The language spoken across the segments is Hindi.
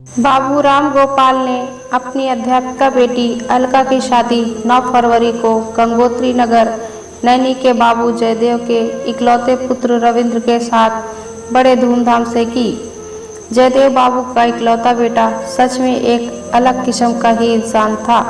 बाबू राम गोपाल ने अपनी अध्यापिका बेटी अलका की शादी 9 फरवरी को गंगोत्री नगर नैनी के बाबू जयदेव के इकलौते पुत्र रविंद्र के साथ बड़े धूमधाम से की। जयदेव बाबू का इकलौता बेटा सच में एक अलग किस्म का ही इंसान था।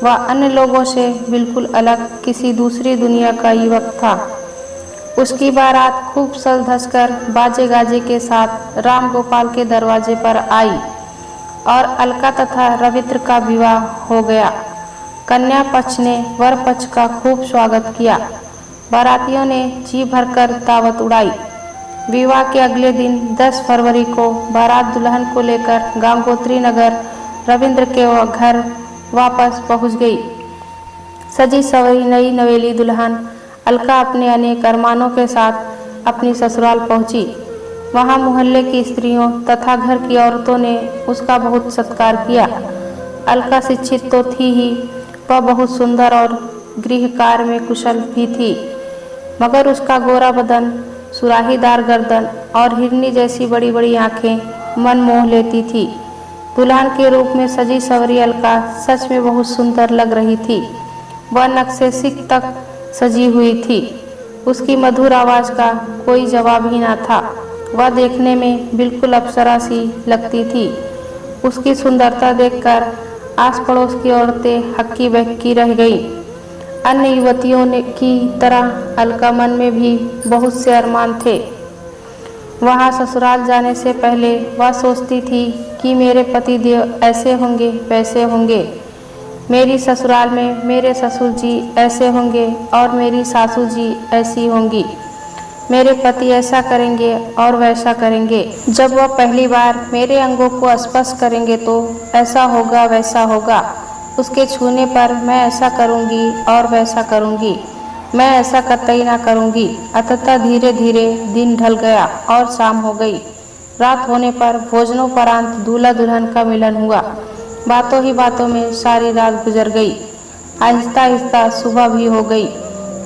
वह अन्य लोगों से बिल्कुल अलग किसी दूसरी दुनिया का युवक था। उसकी बारात खूब सज धज कर बाजे गाजे के साथ राम गोपाल के दरवाजे पर आई और अलका तथा रविंद्र का विवाह हो गया। कन्या पक्ष ने वर पक्ष का खूब स्वागत किया। बारातियों ने जी भरकर दावत उड़ाई। विवाह के अगले दिन 10 फरवरी को बारात दुल्हन को लेकर गंगोत्री नगर रविंद्र के घर वापस पहुंच गई। सजी सवरी नई नवेली दुल्हन अलका अपने अनेक अरमानों के साथ अपनी ससुराल पहुंची। वहां मोहल्ले की स्त्रियों तथा घर की औरतों ने उसका बहुत सत्कार किया। अलका शिक्षित तो थी ही, वह बहुत सुंदर और गृह कार्य में कुशल भी थी, मगर उसका गोरा बदन, सुराहीदार गर्दन और हिरनी जैसी बड़ी बड़ी आंखें मन मोह लेती थी। दुल्हन के रूप में सजी सवरी अलका सच में बहुत सुंदर लग रही थी। वह नक से सिर तक सजी हुई थी। उसकी मधुर आवाज़ का कोई जवाब ही ना था। वह देखने में बिल्कुल अप्सरा सी लगती थी। उसकी सुंदरता देखकर आस पड़ोस की औरतें हक्की बक्की रह गईं। अन्य युवतियों की तरह अलका मन में भी बहुत से अरमान थे। वहाँ ससुराल जाने से पहले वह सोचती थी कि मेरे पति देव ऐसे होंगे वैसे होंगे, मेरी ससुराल में मेरे ससुर जी ऐसे होंगे और मेरी सासू जी ऐसी होंगी, मेरे पति ऐसा करेंगे और वैसा करेंगे। जब वह पहली बार मेरे अंगों को स्पर्श करेंगे तो ऐसा होगा वैसा होगा, उसके छूने पर मैं ऐसा करूंगी और वैसा करूंगी, मैं ऐसा कतई ना करूंगी। अतः धीरे धीरे दिन ढल गया और शाम हो गई। रात होने पर भोजनोपरांत दूल्हा दुल्हन का मिलन हुआ। बातों ही बातों में सारी रात गुजर गई। आहिस्ता आहिस्ता सुबह भी हो गई,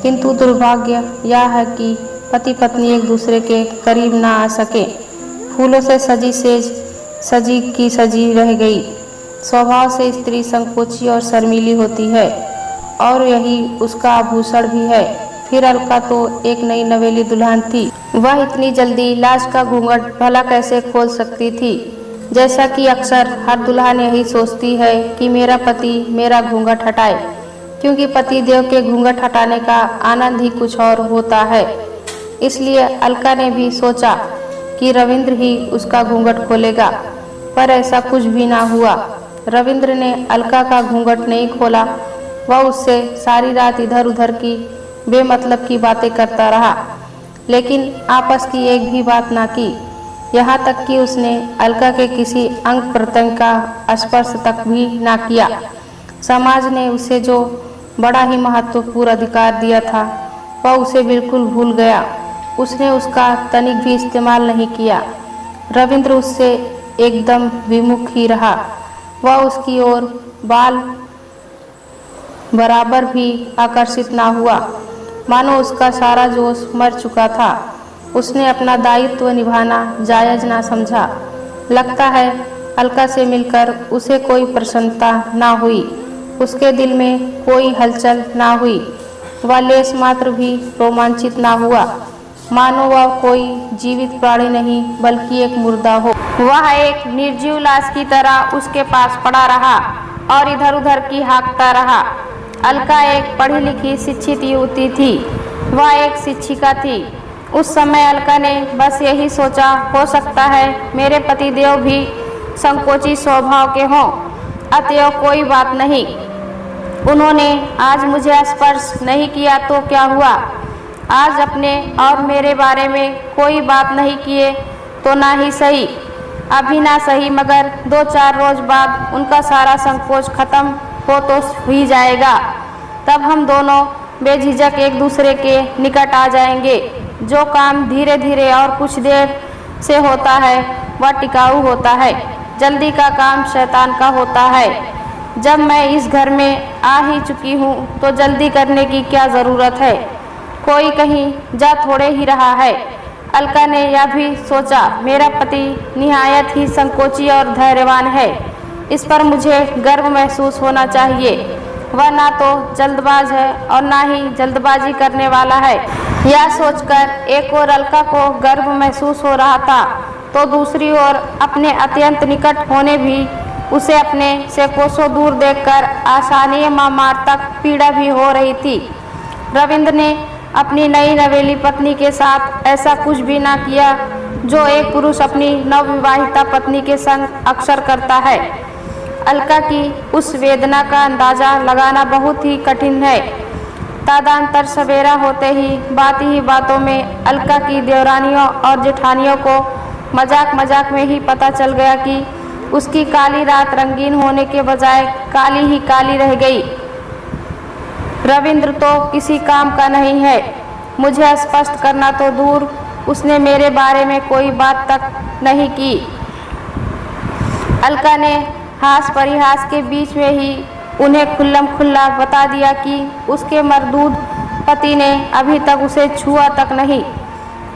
किंतु दुर्भाग्य यह है कि पति पत्नी एक दूसरे के करीब ना आ सके। फूलों से सजी सेज सजी की सजी रह गई। स्वभाव से स्त्री संकोची और शर्मीली होती है और यही उसका आभूषण भी है। फिर अलका तो एक नई नवेली दुल्हन थी। वह इतनी जल्दी लाज का घूंघट भला कैसे खोल सकती थी। जैसा कि अक्सर हर दुल्हन यही सोचती है कि मेरा पति मेरा घूंघट हटाए, क्योंकि पति देव के घूंघट हटाने का आनंद ही कुछ और होता है। इसलिए अलका ने भी सोचा कि रविंद्र ही उसका घूंघट खोलेगा, पर ऐसा कुछ भी ना हुआ। रविंद्र ने अलका का घूंघट नहीं खोला। वह उससे सारी रात इधर उधर की बेमतलब की बातें करता रहा, लेकिन आपस की एक भी बात ना की। यहाँ तक कि उसने अलका के किसी अंग प्रत्यंग का स्पर्श तक भी ना किया। समाज ने उसे जो बड़ा ही महत्वपूर्ण अधिकार दिया था वह उसे बिल्कुल भूल गया। उसने उसका तनिक भी इस्तेमाल नहीं किया। रविंद्र उससे एकदम विमुख ही रहा। वह उसकी ओर बाल बराबर भी आकर्षित ना हुआ, मानो उसका सारा जोश मर चुका था। उसने अपना दायित्व निभाना जायज ना समझा। लगता है अलका से मिलकर उसे कोई प्रसन्नता ना हुई, उसके दिल में कोई हलचल ना हुई। वह लेश मात्र भी रोमांचित ना हुआ, मानो वह कोई जीवित प्राणी नहीं बल्कि एक मुर्दा हो। वह एक निर्जीव लाश की तरह उसके पास पड़ा रहा और इधर उधर की हाँकता रहा। अलका एक पढ़ी लिखी शिक्षित युवती थी। वह एक शिक्षिका थी। उस समय अलका ने बस यही सोचा, हो सकता है मेरे पति देव भी संकोची स्वभाव के हों, अतएव कोई बात नहीं। उन्होंने आज मुझे स्पर्श नहीं किया तो क्या हुआ, आज अपने और मेरे बारे में कोई बात नहीं किए तो ना ही सही, अभी ना सही मगर 2-4 रोज बाद उनका सारा संकोच खत्म हो तो ही जाएगा। तब हम दोनों बेझिझक एक दूसरे के निकट आ जाएंगे। जो काम धीरे धीरे और कुछ देर से होता है वह टिकाऊ होता है। जल्दी का काम शैतान का होता है। जब मैं इस घर में आ ही चुकी हूँ तो जल्दी करने की क्या ज़रूरत है। कोई कहीं जा थोड़े ही रहा है। अलका ने यह भी सोचा, मेरा पति निहायत ही संकोची और धैर्यवान है, इस पर मुझे गर्व महसूस होना चाहिए। वह ना तो जल्दबाज है और ना ही जल्दबाजी करने वाला है। यह सोचकर एक ओर अलका को गर्व महसूस हो रहा था, तो दूसरी ओर अपने अत्यंत निकट होने भी उसे अपने से कोसों दूर देखकर असहनीय मर्मांतक पीड़ा भी हो रही थी। रविंद्र ने अपनी नई नवेली पत्नी के साथ ऐसा कुछ भी ना किया जो एक पुरुष अपनी नवविवाहिता पत्नी के संग अक्सर करता है। अलका की उस वेदना का अंदाजा लगाना बहुत ही कठिन है। तदंतर सवेरा होते ही बातों में अलका की देवरानियों और जेठानियों को मजाक मजाक में ही पता चल गया कि उसकी काली रात रंगीन होने के बजाय काली ही काली रह गई। रविंद्र तो किसी काम का नहीं है, मुझे स्पष्ट करना तो दूर, उसने मेरे बारे में कोई बात तक नहीं की। अलका ने हास परिहास के बीच में ही उन्हें खुल्लम खुल्ला बता दिया कि उसके मरदूद पति ने अभी तक उसे छुआ तक नहीं।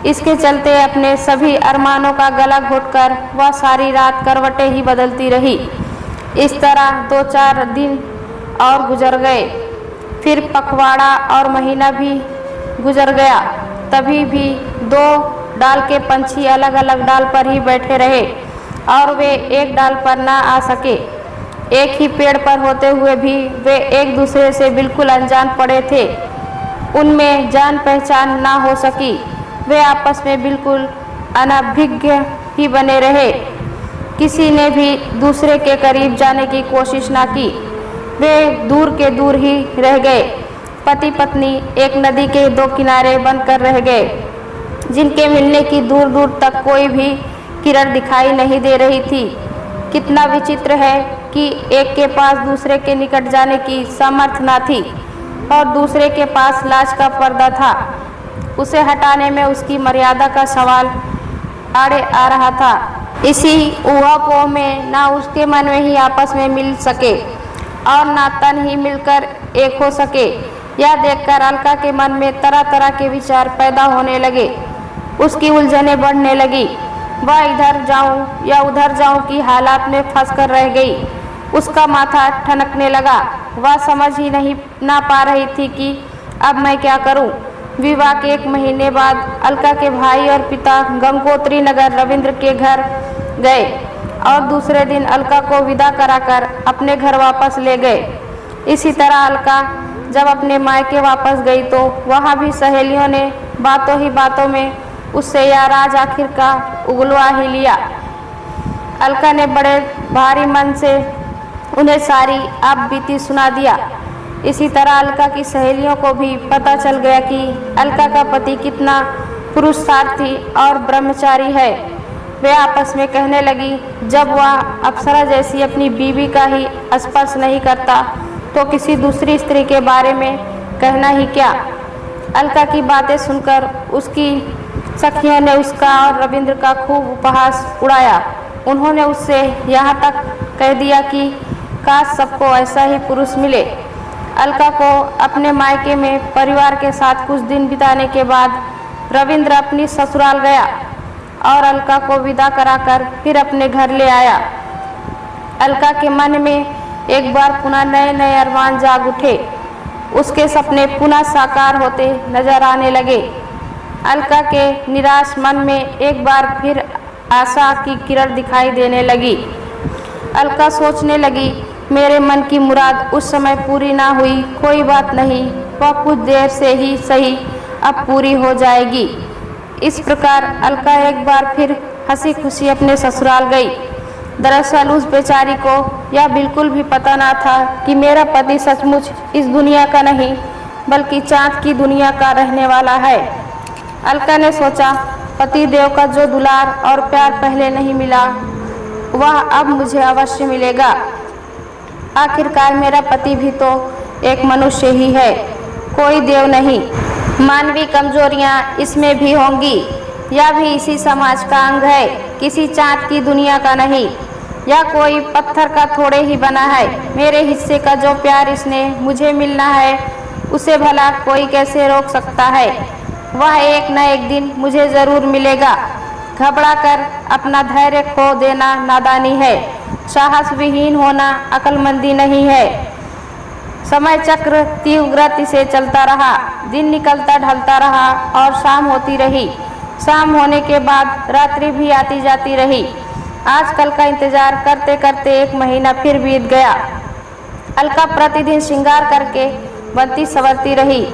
इसके चलते अपने सभी अरमानों का गला घोटकर वह सारी रात करवटें ही बदलती रही। इस तरह 2-4 दिन और गुजर गए। फिर पखवाड़ा और महीना भी गुजर गया। तभी भी 2 डाल के पंछी अलग अलग डाल पर ही बैठे रहे और वे एक डाल पर ना आ सके। एक ही पेड़ पर होते हुए भी वे एक दूसरे से बिल्कुल अनजान पड़े थे। उनमें जान पहचान ना हो सकी। वे आपस में बिल्कुल अनभिज्ञ ही बने रहे। किसी ने भी दूसरे के करीब जाने की कोशिश ना की। वे दूर के दूर ही रह गए। पति पत्नी एक नदी के 2 किनारे बनकर रह गए, जिनके मिलने की दूर दूर तक कोई भी किरण दिखाई नहीं दे रही थी। कितना विचित्र है कि एक के पास दूसरे के निकट जाने की सामर्थ्य न थी और दूसरे के पास लाज का पर्दा था। उसे हटाने में उसकी मर्यादा का सवाल आड़े आ रहा था। इसी ऊहापोह में ना उसके मन में ही आपस में मिल सके और ना तन ही मिलकर एक हो सके। यह देखकर अलका के मन में तरह तरह के विचार पैदा होने लगे। उसकी उलझनें बढ़ने लगी। वह इधर जाऊं या उधर जाऊं की हालात में फंसकर रह गई। उसका माथा ठनकने लगा। वह समझ ही नहीं ना पा रही थी कि अब मैं क्या करूं। विवाह के 1 महीने बाद अलका के भाई और पिता गंगोत्री नगर रविंद्र के घर गए और दूसरे दिन अलका को विदा कराकर अपने घर वापस ले गए। इसी तरह अलका जब अपने मायके वापस गई तो वहाँ भी सहेलियों ने बातों में उससे यह राज आखिर का उगलवा ही लिया। अलका ने बड़े भारी मन से उन्हें सारी आप बीती सुना दिया। इसी तरह अलका की सहेलियों को भी पता चल गया कि अलका का पति कितना पुरुषार्थी और ब्रह्मचारी है। वे आपस में कहने लगी, जब वह अप्सरा जैसी अपनी बीवी का ही स्पर्श नहीं करता तो किसी दूसरी स्त्री के बारे में कहना ही क्या। अलका की बातें सुनकर उसकी सखियों ने उसका और रविंद्र का खूब उपहास उड़ाया। उन्होंने उससे यहाँ तक कह दिया कि काश सबको ऐसा ही पुरुष मिले। अलका को अपने मायके में परिवार के साथ कुछ दिन बिताने के बाद रविंद्र अपनी ससुराल गया और अलका को विदा कराकर फिर अपने घर ले आया। अलका के मन में एक बार पुनः नए नए अरमान जाग उठे। उसके सपने पुनः साकार होते नजर आने लगे। अलका के निराश मन में एक बार फिर आशा की किरण दिखाई देने लगी। अलका सोचने लगी, मेरे मन की मुराद उस समय पूरी ना हुई, कोई बात नहीं, वह कुछ देर से ही सही अब पूरी हो जाएगी। इस प्रकार अलका एक बार फिर हंसी खुशी अपने ससुराल गई। दरअसल उस बेचारी को यह बिल्कुल भी पता ना था कि मेरा पति सचमुच इस दुनिया का नहीं बल्कि चाँद की दुनिया का रहने वाला है। अलका ने सोचा, पति देव का जो दुलार और प्यार पहले नहीं मिला वह अब मुझे अवश्य मिलेगा। आखिरकार मेरा पति भी तो एक मनुष्य ही है, कोई देव नहीं। मानवीय कमजोरियां इसमें भी होंगी। यह भी इसी समाज का अंग है, किसी चाँद की दुनिया का नहीं। यह कोई पत्थर का थोड़े ही बना है। मेरे हिस्से का जो प्यार इसने मुझे मिलना है उसे भला कोई कैसे रोक सकता है। वह एक न एक दिन मुझे जरूर मिलेगा। घबराकर अपना धैर्य खो देना नादानी है, साहस विहीन होना अक्लमंदी नहीं है। समय चक्र तीव्र गति से चलता रहा, दिन निकलता ढलता रहा और शाम होती रही। शाम होने के बाद रात्रि भी आती जाती रही। आजकल का इंतजार करते करते 1 महीना फिर बीत गया। अलका प्रतिदिन श्रृंगार करके बनती संवरती रही।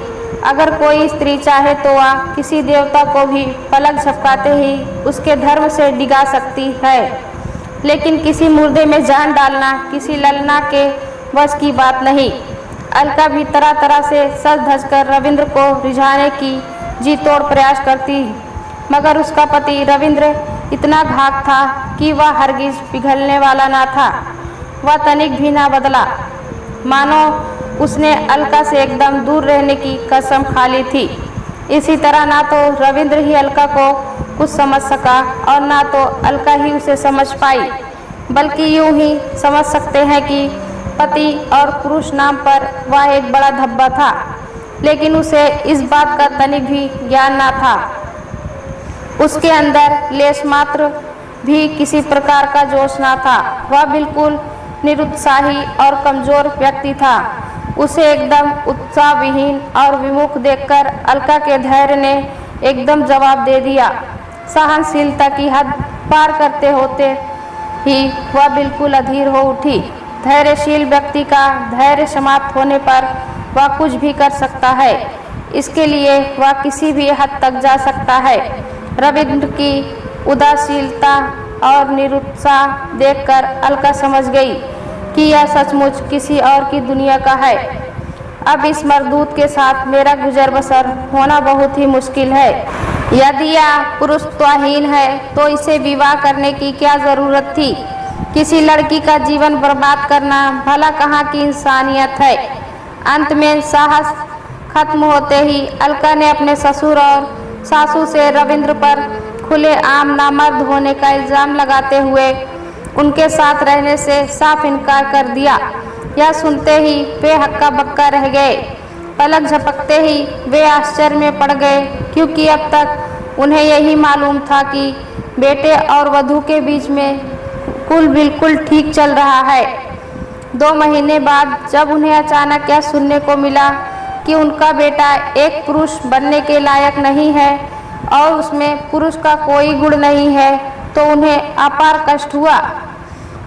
अगर कोई स्त्री चाहे तो वह किसी देवता को भी पलक झपकाते ही उसके धर्म से डिगा सकती है, लेकिन किसी मुर्दे में जान डालना किसी ललना के बस की बात नहीं। अलका भी तरह तरह से सज धज कर रविंद्र को रिझाने की जी तोड़ प्रयास करती, मगर उसका पति रविंद्र इतना घात था कि वह हरगिज पिघलने वाला ना था। वह तनिक भी ना बदला, मानो उसने अलका से एकदम दूर रहने की कसम खा ली थी। इसी तरह ना तो रविंद्र ही अलका को कुछ समझ सका और ना तो अलका ही उसे समझ पाई, बल्कि यूं ही समझ सकते हैं कि पति और पुरुष नाम पर वह एक बड़ा धब्बा था, लेकिन उसे इस बात का तनिक भी ज्ञान ना था। उसके अंदर लेश मात्र भी किसी प्रकार का जोश ना था। वह बिल्कुल निरुत्साही और कमजोर व्यक्ति था। उसे एकदम उत्साह विहीन और विमुख देखकर अलका के धैर्य ने एकदम जवाब दे दिया। सहनशीलता की हद पार करते होते ही वह बिल्कुल अधीर हो उठी। धैर्यशील व्यक्ति का धैर्य समाप्त होने पर वह कुछ भी कर सकता है। इसके लिए वह किसी भी हद तक जा सकता है। रविंद्र की उदासीनता और निरुत्साह देखकर अलका समझ गई कि यह सचमुच किसी और की दुनिया का है। अब इस मर्दूत के साथ मेरा गुजर बसर होना बहुत ही मुश्किल है। यदि यह पुरुषत्वहीन है तो इसे विवाह करने की क्या जरूरत थी? किसी लड़की का जीवन बर्बाद करना भला कहाँ की इंसानियत है। अंत में साहस खत्म होते ही अलका ने अपने ससुर और सासू से रविंद्र पर खुले आम नामर्द होने का इल्जाम लगाते हुए उनके साथ रहने से साफ इनकार कर दिया। यह सुनते ही वे हक्का बक्का रह गए। पलक झपकते ही वे आश्चर्य में पड़ गए, क्योंकि अब तक उन्हें यही मालूम था कि बेटे और वधू के बीच में कुल बिल्कुल ठीक चल रहा है। 2 महीने बाद जब उन्हें अचानक यह सुनने को मिला कि उनका बेटा एक पुरुष बनने के लायक नहीं है और उसमें पुरुष का कोई गुण नहीं है, तो उन्हें अपार कष्ट हुआ।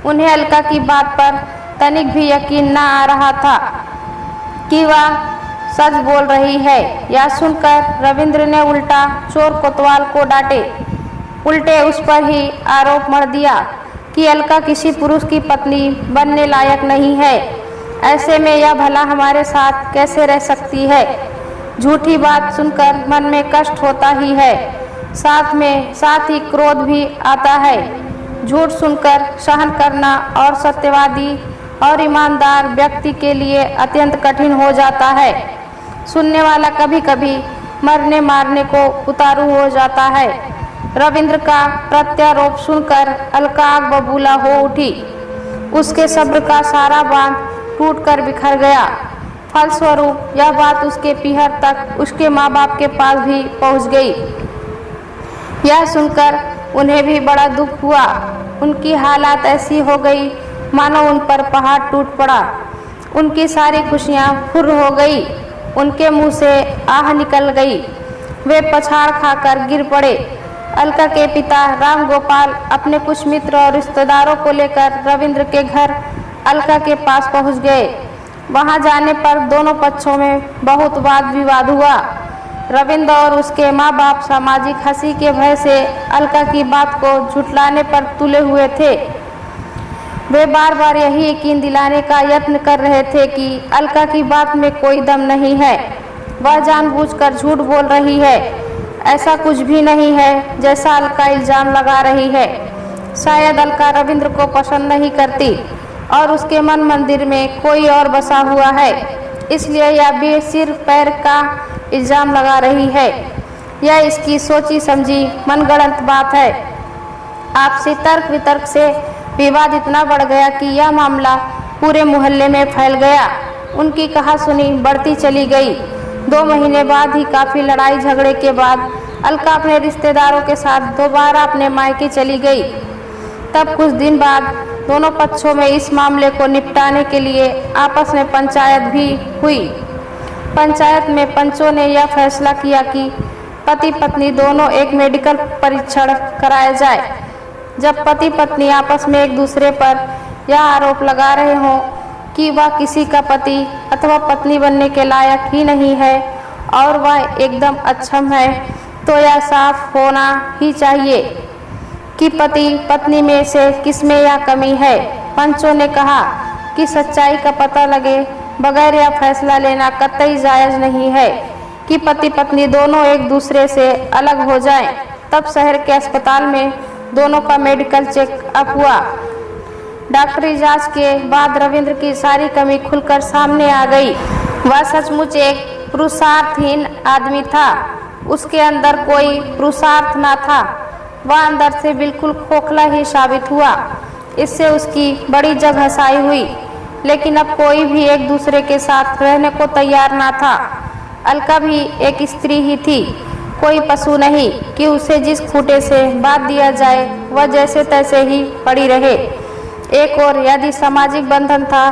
उन्हें अलका की बात पर तनिक भी यकीन न आ रहा था कि वह सच बोल रही है। यह सुनकर रविंद्र ने उल्टा चोर कोतवाल को डांटे, उल्टे उस पर ही आरोप मढ़ दिया कि अलका किसी पुरुष की पत्नी बनने लायक नहीं है। ऐसे में यह भला हमारे साथ कैसे रह सकती है? झूठी बात सुनकर मन में कष्ट होता ही है, साथ ही क्रोध भी आता है। झूठ सुनकर सहन करना और सत्यवादी और ईमानदार व्यक्ति के लिए अत्यंत कठिन हो जाता है। सुनने वाला कभी कभी मरने मारने को उतारू हो जाता है। रविंद्र का प्रत्यारोप सुनकर अलका आग बबूला हो उठी। उसके सब्र का सारा बांध टूटकर बिखर गया। फलस्वरूप यह बात उसके पीहर तक उसके माँ बाप के पास भी पहुँच गई। यह सुनकर उन्हें भी बड़ा दुख हुआ। उनकी हालत ऐसी हो गई मानो उन पर पहाड़ टूट पड़ा। उनकी सारी खुशियाँ फुर्र हो गई। उनके मुंह से आह निकल गई। वे पछाड़ खाकर गिर पड़े। अलका के पिता राम गोपाल अपने कुछ मित्र और रिश्तेदारों को लेकर रविंद्र के घर अलका के पास पहुंच गए। वहां जाने पर दोनों पक्षों में बहुत वाद विवाद हुआ। रविंद्र और उसके माँ बाप सामाजिक हंसी के भय से अलका की बात को झुठलाने पर तुले हुए थे। वे बार बार यही यकीन दिलाने का यत्न कर रहे थे कि अलका की बात में कोई दम नहीं है, वह जानबूझकर झूठ बोल रही है। ऐसा कुछ भी नहीं है जैसा अलका इल्जाम लगा रही है। शायद अलका रविंद्र को पसंद नहीं करती और उसके मन मंदिर में कोई और बसा हुआ है, इसलिए यह बेसिर पैर का इल्जाम लगा रही है। यह इसकी सोची समझी मनगढ़ंत बात है। आपसी तर्क वितर्क से विवाद इतना बढ़ गया कि यह मामला पूरे मोहल्ले में फैल गया। उनकी कहासुनी बढ़ती चली गई। 2 महीने बाद ही काफ़ी लड़ाई झगड़े के बाद अलका अपने रिश्तेदारों के साथ दोबारा अपने मायके चली गई। तब कुछ दिन बाद दोनों पक्षों में इस मामले को निपटाने के लिए आपस में पंचायत भी हुई। पंचायत में पंचों ने यह फैसला किया कि पति पत्नी दोनों एक मेडिकल परीक्षण कराया जाए। जब पति पत्नी आपस में एक दूसरे पर यह आरोप लगा रहे हों कि वह किसी का पति अथवा पत्नी बनने के लायक ही नहीं है और वह एकदम अक्षम है, तो यह साफ होना ही चाहिए कि पति पत्नी में से किसमें यह कमी है। पंचों ने कहा कि सच्चाई का पता लगे बगैर यह फैसला लेना कतई जायज़ नहीं है कि पति पत्नी दोनों एक दूसरे से अलग हो जाएं। तब शहर के अस्पताल में दोनों का मेडिकल चेकअप हुआ। डॉक्टरी जांच के बाद रविंद्र की सारी कमी खुलकर सामने आ गई। वह सचमुच एक पुरुषार्थहीन आदमी था। उसके अंदर कोई पुरुषार्थ न था। वह अंदर से बिल्कुल खोखला ही साबित हुआ। इससे उसकी बड़ी जग हंसाई हुई, लेकिन अब कोई भी एक दूसरे के साथ रहने को तैयार न था। अलका भी एक स्त्री ही थी, कोई पशु नहीं कि उसे जिस खूंटे से बांध दिया जाए वह जैसे तैसे ही पड़ी रहे। एक और यदि सामाजिक बंधन था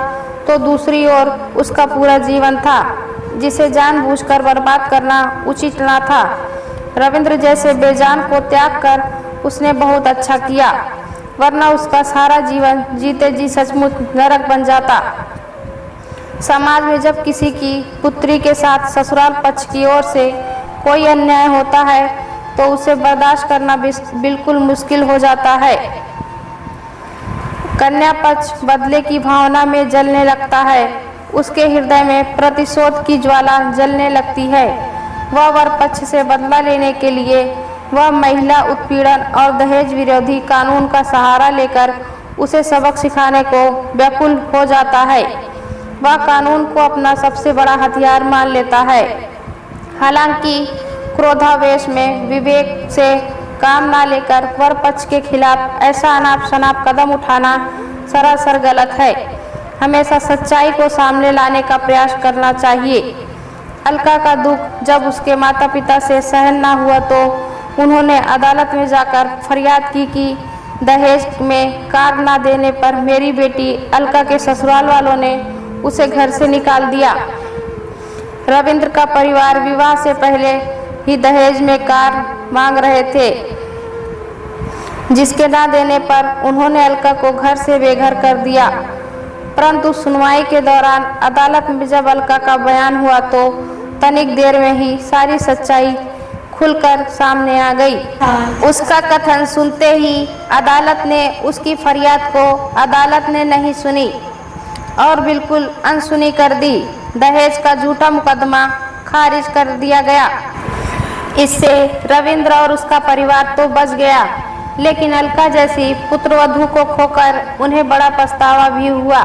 तो दूसरी ओर उसका पूरा जीवन था, जिसे जानबूझकर बर्बाद करना उचित न था। रविंद्र जैसे बेजान को त्याग कर उसने बहुत अच्छा किया, वरना उसका सारा जीवन जीते जी सचमुच नरक बन जाता। समाज में जब किसी की पुत्री के साथ ससुराल पक्ष की ओर से कोई अन्याय होता है तो उसे बर्दाश्त करना बिल्कुल मुश्किल हो जाता है। कन्या पक्ष बदले की भावना में जलने लगता है। उसके हृदय में प्रतिशोध की ज्वाला जलने लगती है। वह वर पक्ष से बदला लेने के लिए वह महिला उत्पीड़न और दहेज विरोधी कानून का सहारा लेकर उसे सबक सिखाने को व्याकुल हो जाता है। वह कानून को अपना सबसे बड़ा हथियार मान लेता है। हालांकि क्रोधावेश में विवेक से काम ना लेकर वर पक्ष के खिलाफ ऐसा अनाप शनाप कदम उठाना सरासर गलत है। हमेशा सच्चाई को सामने लाने का प्रयास करना चाहिए। अलका का दुख जब उसके माता पिता से सहन ना हुआ तो उन्होंने अदालत में जाकर फरियाद की कि दहेज में कार ना देने पर मेरी बेटी अलका के ससुराल वालों ने उसे घर से निकाल दिया। रविंद्र का परिवार विवाह से पहले ही दहेज में कार मांग रहे थे, जिसके ना देने पर उन्होंने अलका को घर से बेघर कर दिया। परंतु सुनवाई के दौरान अदालत में जब अलका का बयान हुआ तो तनिक देर में ही सारी सच्चाई खुलकर सामने आ गई। उसका कथन सुनते ही अदालत ने उसकी फरियाद को अदालत ने नहीं सुनी और बिल्कुल अनसुनी कर दी। दहेज का झूठा मुकदमा खारिज कर दिया गया। इससे रविंद्र और उसका परिवार तो बच गया, लेकिन अलका जैसी पुत्रवधू को खोकर उन्हें बड़ा पछतावा भी हुआ।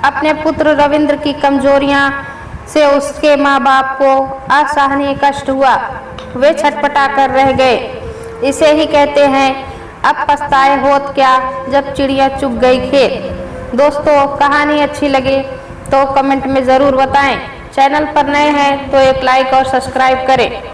अपने पुत्र रविंद्र की कमजोरियां से उसके माँ बाप को असहनीय कष्ट हुआ। वे छटपटा कर रह गए। इसे ही कहते हैं अब पछताए होत क्या जब चिड़िया चुग गई खेत। दोस्तों, कहानी अच्छी लगे तो कमेंट में ज़रूर बताएं। चैनल पर नए हैं तो एक लाइक और सब्सक्राइब करें।